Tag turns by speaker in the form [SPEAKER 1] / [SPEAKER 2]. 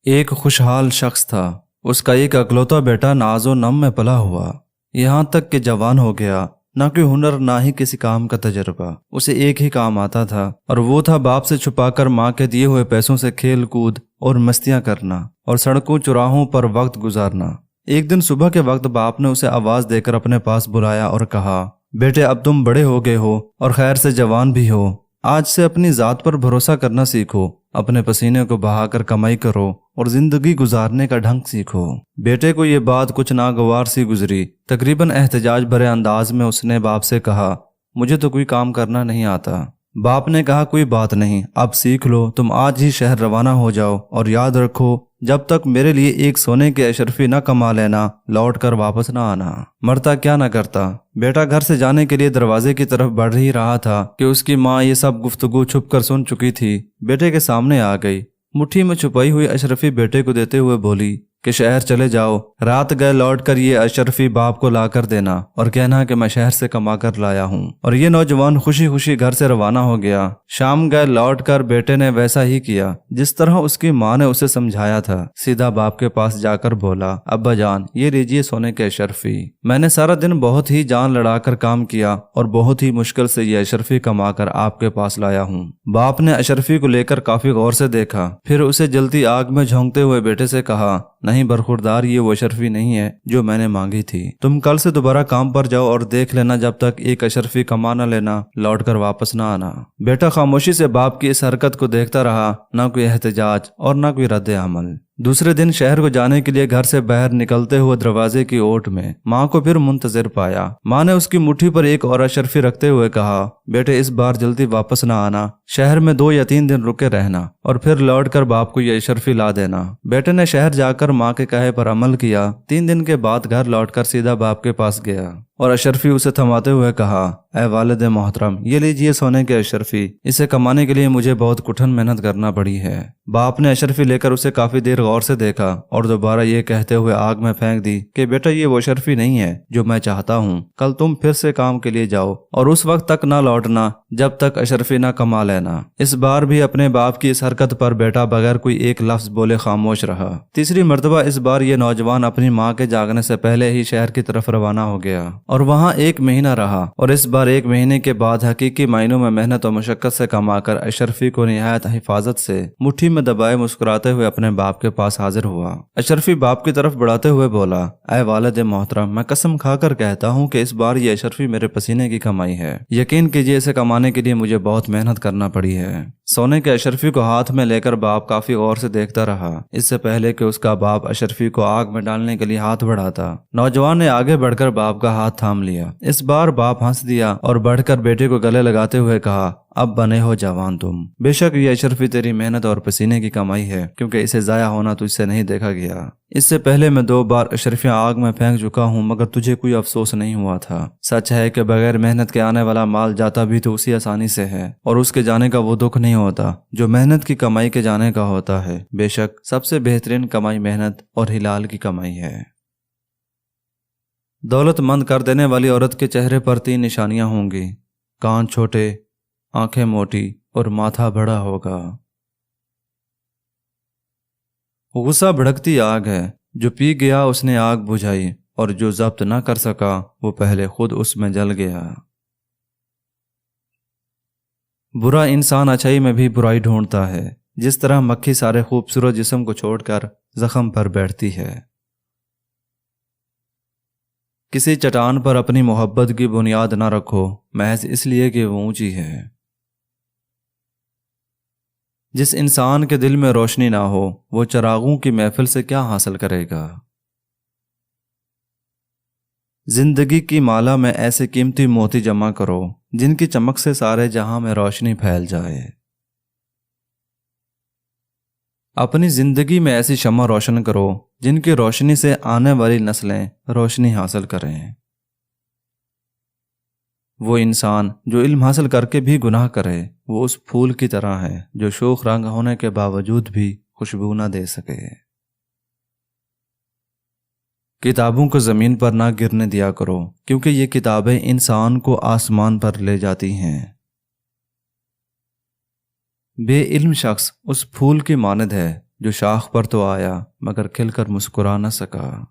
[SPEAKER 1] ایک خوشحال شخص تھا۔ اس کا ایک اکلوتا بیٹا ناز و نم میں پلا ہوا، یہاں تک کہ جوان ہو گیا۔ نہ کوئی ہنر نہ ہی کسی کام کا تجربہ، اسے ایک ہی کام آتا تھا، اور وہ تھا باپ سے چھپا کر ماں کے دیے ہوئے پیسوں سے کھیل کود اور مستیاں کرنا اور سڑکوں چوراہوں پر وقت گزارنا۔ ایک دن صبح کے وقت باپ نے اسے آواز دے کر اپنے پاس بلایا اور کہا، بیٹے اب تم بڑے ہو گئے ہو اور خیر سے جوان بھی ہو، آج سے اپنی ذات پر بھروسہ کرنا سیکھو، اپنے پسینے کو بہا کر کمائی کرو اور زندگی گزارنے کا ڈھنگ سیکھو۔ بیٹے کو یہ بات کچھ ناگوار سی گزری۔ تقریباً احتجاج بھرے انداز میں اس نے باپ سے کہا، مجھے تو کوئی کام کرنا نہیں آتا۔ باپ نے کہا، کوئی بات نہیں، اب سیکھ لو، تم آج ہی شہر روانہ ہو جاؤ، اور یاد رکھو جب تک میرے لیے ایک سونے کے اشرفی نہ کما لینا، لوٹ کر واپس نہ آنا۔ مرتا کیا نہ کرتا۔ بیٹا گھر سے جانے کے لیے دروازے کی طرف بڑھ ہی رہا تھا کہ اس کی ماں یہ سب گفتگو چھپ کر سن چکی تھی۔ بیٹے کے سامنے آ گئی، مٹھی میں چھپائی ہوئی اشرفی بیٹے کو دیتے ہوئے بولی کہ شہر چلے جاؤ، رات گئے لوٹ کر یہ اشرفی باپ کو لا کر دینا اور کہنا کہ میں شہر سے کما کر لایا ہوں۔ اور یہ نوجوان خوشی خوشی گھر سے روانہ ہو گیا۔ شام گئے لوٹ کر بیٹے نے ویسا ہی کیا جس طرح اس کی ماں نے اسے سمجھایا تھا۔ سیدھا باپ کے پاس جا کر بولا، ابا جان یہ لیجیے سونے کے اشرفی، میں نے سارا دن بہت ہی جان لڑا کر کام کیا اور بہت ہی مشکل سے یہ اشرفی کما کر آپ کے پاس لایا ہوں۔ باپ نے اشرفی کو لے کر کافی غور سے دیکھا، پھر اسے جلتی آگ میں جھونکتے ہوئے بیٹے سے کہا، نہیں برخوردار، یہ وہ اشرفی نہیں ہے جو میں نے مانگی تھی، تم کل سے دوبارہ کام پر جاؤ اور دیکھ لینا جب تک ایک اشرفی کما نہ لینا، لوٹ کر واپس نہ آنا۔ بیٹا خاموشی سے باپ کی اس حرکت کو دیکھتا رہا، نہ کوئی احتجاج اور نہ کوئی رد عمل۔ دوسرے دن شہر کو جانے کے لیے گھر سے باہر نکلتے ہوئے دروازے کی اوٹ میں ماں کو پھر منتظر پایا۔ ماں نے اس کی مٹھی پر ایک اور اشرفی رکھتے ہوئے کہا، بیٹے اس بار جلدی واپس نہ آنا، شہر میں 2 یا 3 دن رکے رہنا اور پھر لوٹ کر باپ کو یہ اشرفی لا دینا۔ بیٹے نے شہر جا کر ماں کے کہے پر عمل کیا۔ 3 دن کے بعد گھر لوٹ کر سیدھا باپ کے پاس گیا اور اشرفی اسے تھماتے ہوئے کہا، اے والد محترم، یہ لیجیے سونے کے اشرفی، اسے کمانے کے لیے مجھے بہت کٹھن محنت کرنا پڑی ہے۔ باپ نے اشرفی لے کر اسے کافی دیر غور سے دیکھا اور دوبارہ یہ کہتے ہوئے آگ میں پھینک دی کہ بیٹا یہ وہ اشرفی نہیں ہے جو میں چاہتا ہوں، کل تم پھر سے کام کے لیے جاؤ اور اس وقت تک نہ لوٹنا جب تک اشرفی نہ کما لینا۔ اس بار بھی اپنے باپ کی اس حرکت پر بیٹا بغیر کوئی ایک لفظ بولے خاموش رہا۔ تیسری مرتبہ اس بار یہ نوجوان اپنی ماں کے جاگنے سے پہلے ہی شہر کی طرف روانہ ہو گیا اور وہاں 1 مہینہ رہا، اور اس بار 1 مہینے کے بعد حقیقی معنوں میں محنت و مشقت سے کما کر اشرفی کو نہایت حفاظت سے مٹھی میں دبائے مسکراتے ہوئے اپنے باپ کے پاس حاضر ہوا۔ اشرفی باپ کی طرف بڑھاتے ہوئے بولا، اے والد محترم، میں قسم کھا کر کہتا ہوں کہ اس بار یہ اشرفی میرے پسینے کی کمائی ہے، یقین کیجیے اسے کمانے کے لیے مجھے بہت محنت کرنا پڑی ہے۔ سونے کے اشرفی کو ہاتھ میں لے کر باپ کافی غور سے دیکھتا رہا، اس سے پہلے کہ اس کا باپ اشرفی کو آگ میں ڈالنے کے لیے ہاتھ بڑھاتا۔ نوجوان نے آگے بڑھ کر باپ کا ہاتھ تھام لیا۔ اس بار باپ ہنس دیا اور بڑھ کر بیٹے کو گلے لگاتے ہوئے کہا، اب بنے ہو جوان تم، بے شک یہ اشرفی تیری محنت اور پسینے کی کمائی ہے، کیونکہ اسے ضائع ہونا تجھ سے نہیں دیکھا گیا۔ اس سے پہلے میں 2 بار اشرفیاں آگ میں پھینک چکا ہوں، مگر تجھے کوئی افسوس نہیں ہوا تھا۔ سچ ہے کہ بغیر محنت کے آنے والا مال جاتا بھی تو اسی آسانی سے ہے، اور اس کے جانے کا وہ دکھ نہیں ہوتا جو محنت کی کمائی کے جانے کا ہوتا ہے۔ بے شک سب سے بہترین کمائی محنت اور حلال کی کمائی ہے۔ دولت مند کر دینے والی عورت کے چہرے پر 3 نشانیاں ہوں گی، کان چھوٹے، آنکھیں موٹی اور ماتھا بڑا ہوگا۔ غصہ بھڑکتی آگ ہے، جو پی گیا اس نے آگ بجھائی، اور جو ضبط نہ کر سکا وہ پہلے خود اس میں جل گیا۔ برا انسان اچھائی میں بھی برائی ڈھونڈتا ہے، جس طرح مکھی سارے خوبصورت جسم کو چھوڑ کر زخم پر بیٹھتی ہے۔ کسی چٹان پر اپنی محبت کی بنیاد نہ رکھو محض اس لیے کہ وہ اونچی ہے۔ جس انسان کے دل میں روشنی نہ ہو وہ چراغوں کی محفل سے کیا حاصل کرے گا؟ زندگی کی مالا میں ایسے قیمتی موتی جمع کرو جن کی چمک سے سارے جہاں میں روشنی پھیل جائے۔ اپنی زندگی میں ایسی شمع روشن کرو جن کی روشنی سے آنے والی نسلیں روشنی حاصل کریں۔ وہ انسان جو علم حاصل کر کے بھی گناہ کرے وہ اس پھول کی طرح ہے جو شوخ رنگ ہونے کے باوجود بھی خوشبو نہ دے سکے۔ کتابوں کو زمین پر نہ گرنے دیا کرو، کیونکہ یہ کتابیں انسان کو آسمان پر لے جاتی ہیں۔ بے علم شخص اس پھول کی مانند ہے جو شاخ پر تو آیا مگر کھل کر مسکرا نہ سکا۔